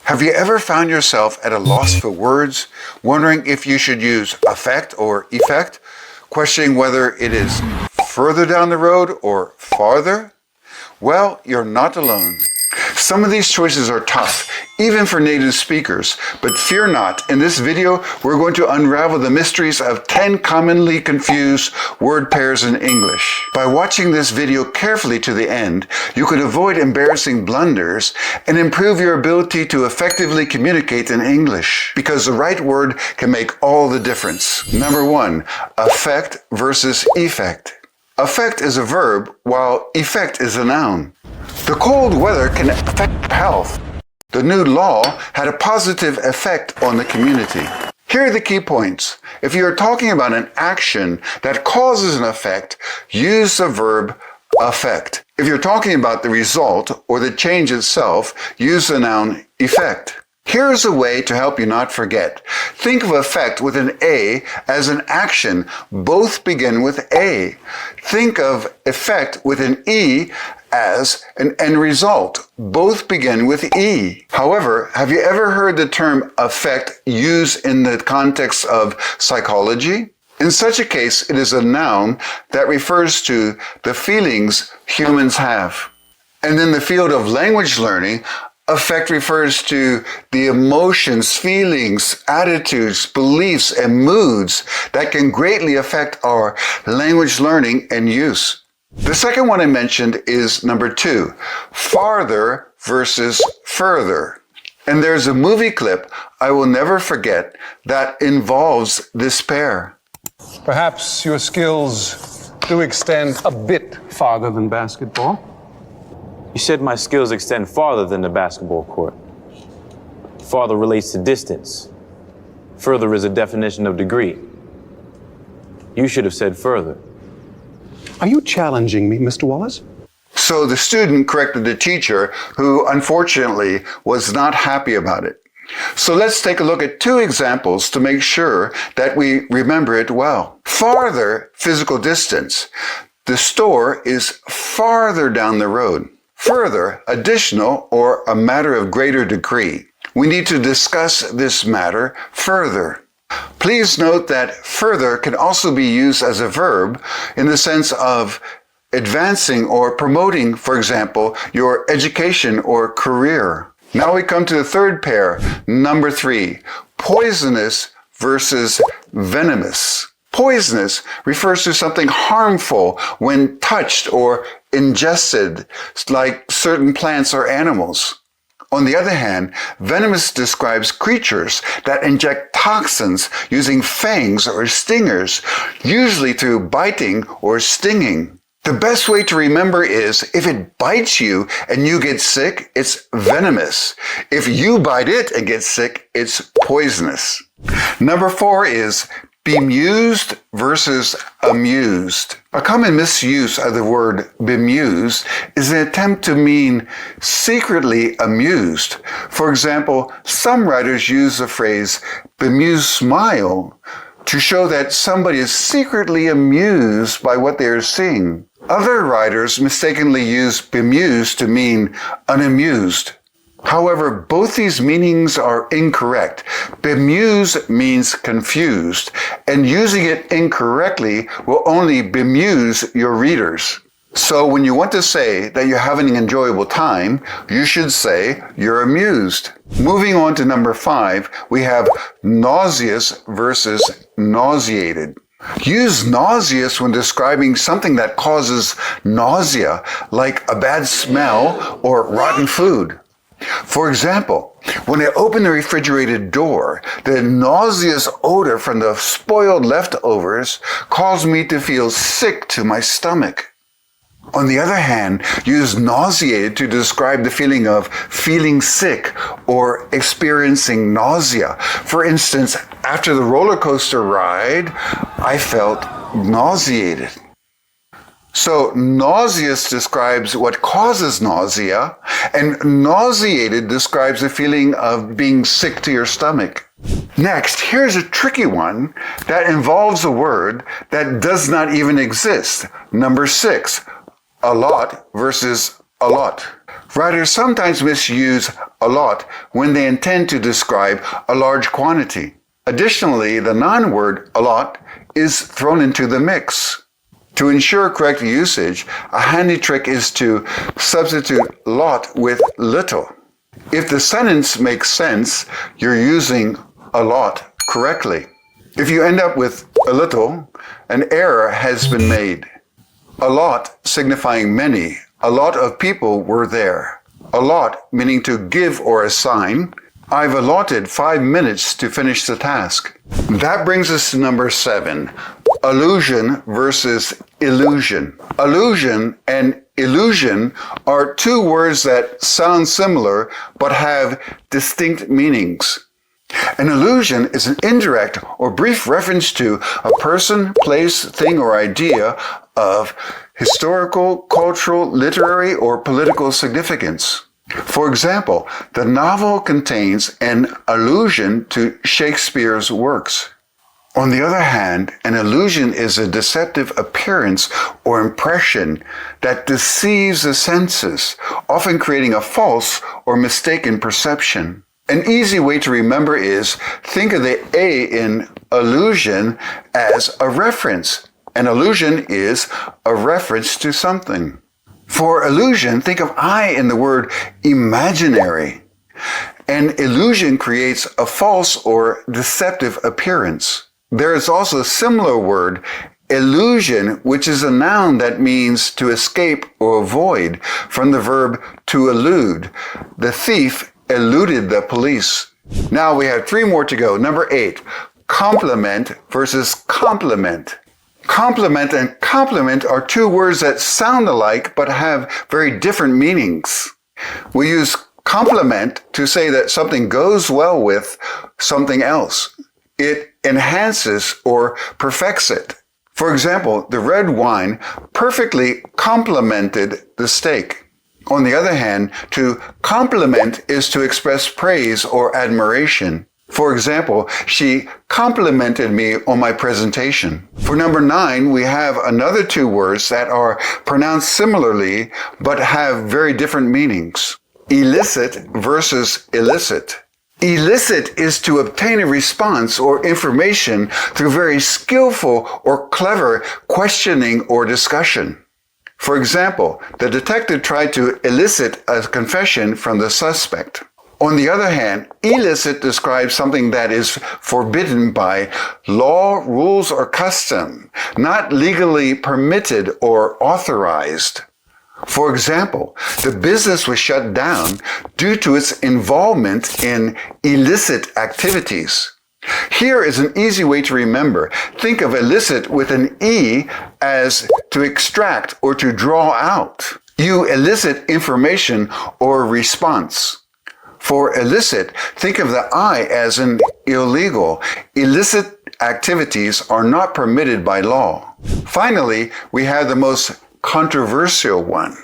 Have you ever found yourself at a loss for words, wondering if you should use affect or effect, questioning whether it is further down the road or farther? Well, you're not alone. Some of these choices are tough, even for native speakers, but fear not. In this video, we're going to unravel the mysteries of 10 commonly confused word pairs in English. By watching this video carefully to the end, you can avoid embarrassing blunders and improve your ability to effectively communicate in English, because the right word can make all the difference. Number 1, affect versus effect. Affect is a verb, while effect is a noun. The cold weather can affect health. The new law had a positive effect on the community. Here are the key points. If you are talking about an action that causes an effect, use the verb affect. If you're talking about the result or the change itself, use the noun effect. Here's a way to help you not forget. Think of effect with an A as an action. Both begin with A. Think of effect with an E as an end result. Both begin with E. However, have you ever heard the term affect used in the context of psychology? In such a case, it is a noun that refers to the feelings humans have. And in the field of language learning, affect refers to the emotions, feelings, attitudes, beliefs, and moods that can greatly affect our language learning and use. The second one I mentioned is number 2, farther versus further. And there's a movie clip I will never forget that involves this pair. Perhaps your skills do extend a bit farther than basketball. You said my skills extend farther than the basketball court. Farther relates to distance. Further is a definition of degree. You should have said further. Are you challenging me, Mr. Wallace? So the student corrected the teacher, who unfortunately was not happy about it. So let's take a look at 2 examples to make sure that we remember it well. Farther, physical distance. The store is farther down the road. Further, additional, or a matter of greater degree. We need to discuss this matter further. Please note that further can also be used as a verb in the sense of advancing or promoting, for example, your education or career. Now we come to the third pair, number 3, poisonous versus venomous. Poisonous refers to something harmful when touched or ingested, like certain plants or animals. On the other hand, venomous describes creatures that inject toxins using fangs or stingers, usually through biting or stinging. The best way to remember is if it bites you and you get sick, it's venomous. If you bite it and get sick, it's poisonous. Number 4 is bemused versus amused. A common misuse of the word bemused is an attempt to mean secretly amused. For example, some writers use the phrase bemused smile to show that somebody is secretly amused by what they are seeing. Other writers mistakenly use bemused to mean unamused. However, both these meanings are incorrect. Bemused means confused, and using it incorrectly will only bemuse your readers. So when you want to say that you're having an enjoyable time, you should say you're amused. Moving on to number 5, we have nauseous versus nauseated. Use nauseous when describing something that causes nausea, like a bad smell or rotten food. For example, when I open the refrigerated door, the nauseous odor from the spoiled leftovers caused me to feel sick to my stomach. On the other hand, use nauseated to describe the feeling of feeling sick or experiencing nausea. For instance, after the roller coaster ride, I felt nauseated. So nauseous describes what causes nausea, and nauseated describes the feeling of being sick to your stomach. Next, here's a tricky one that involves a word that does not even exist. Number 6, a lot versus a lot. Writers sometimes misuse a lot when they intend to describe a large quantity. Additionally, the noun-word a lot is thrown into the mix. To ensure correct usage, a handy trick is to substitute lot with little. If the sentence makes sense, you're using a lot correctly. If you end up with a little, an error has been made. A lot signifying many. A lot of people were there. A lot meaning to give or assign. I've allotted 5 minutes to finish the task. That brings us to number 7. Allusion versus illusion. Allusion and illusion are two words that sound similar but have distinct meanings. An allusion is an indirect or brief reference to a person, place, thing, or idea of historical, cultural, literary, or political significance. For example, the novel contains an allusion to Shakespeare's works. On the other hand, an illusion is a deceptive appearance or impression that deceives the senses, often creating a false or mistaken perception. An easy way to remember is think of the A in allusion as a reference. An allusion is a reference to something. For allusion, think of I in the word imaginary. An illusion creates a false or deceptive appearance. There is also a similar word, illusion, which is a noun that means to escape or avoid, from the verb to elude. The thief eluded the police. Now we have 3 more to go. Number 8, compliment versus compliment. Compliment and compliment are two words that sound alike but have very different meanings. We use compliment to say that something goes well with something else. It enhances or perfects it. For example, the red wine perfectly complemented the steak. On the other hand, to compliment is to express praise or admiration. For example, she complimented me on my presentation. For number 9, we have another 2 words that are pronounced similarly but have very different meanings. Elicit versus elicit. Elicit is to obtain a response or information through very skillful or clever questioning or discussion. For example, the detective tried to elicit a confession from the suspect. On the other hand, illicit describes something that is forbidden by law, rules, or custom, not legally permitted or authorized. For example, the business was shut down due to its involvement in illicit activities. Here is an easy way to remember. Think of illicit with an E as to extract or to draw out. You elicit information or response. For illicit, think of the I as in illegal. Illicit activities are not permitted by law. Finally, we have the most controversial one.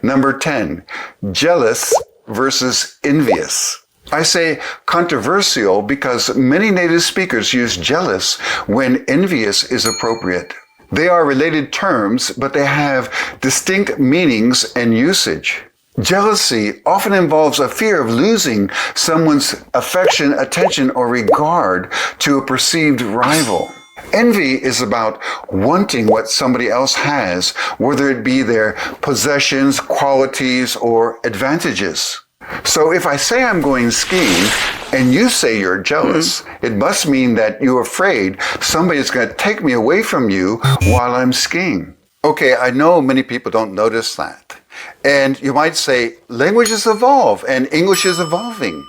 Number 10, jealous versus envious. I say controversial because many native speakers use jealous when envious is appropriate. They are related terms, but they have distinct meanings and usage. Jealousy often involves a fear of losing someone's affection, attention, or regard to a perceived rival. Envy is about wanting what somebody else has, whether it be their possessions, qualities, or advantages. So if I say I'm going skiing and you say you're jealous, it must mean that you're afraid somebody's going to take me away from you while I'm skiing. Okay, I know many people don't notice that. And you might say, languages evolve and English is evolving.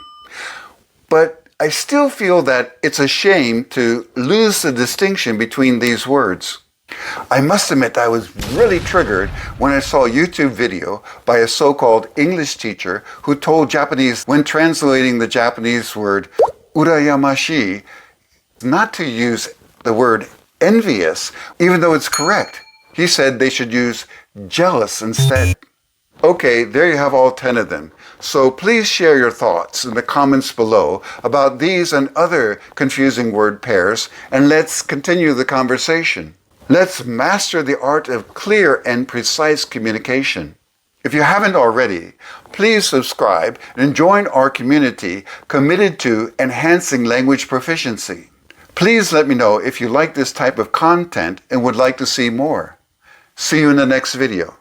But I still feel that it's a shame to lose the distinction between these words. I must admit I was really triggered when I saw a YouTube video by a so-called English teacher who told Japanese, when translating the Japanese word urayamashi, not to use the word envious, even though it's correct. He said they should use jealous instead. Okay, there you have all 10 of them. So please share your thoughts in the comments below about these and other confusing word pairs, and let's continue the conversation. Let's master the art of clear and precise communication. If you haven't already, Please subscribe and join our community committed to enhancing language proficiency. Please let me know if you like this type of content and would like to see more. See you in the next video.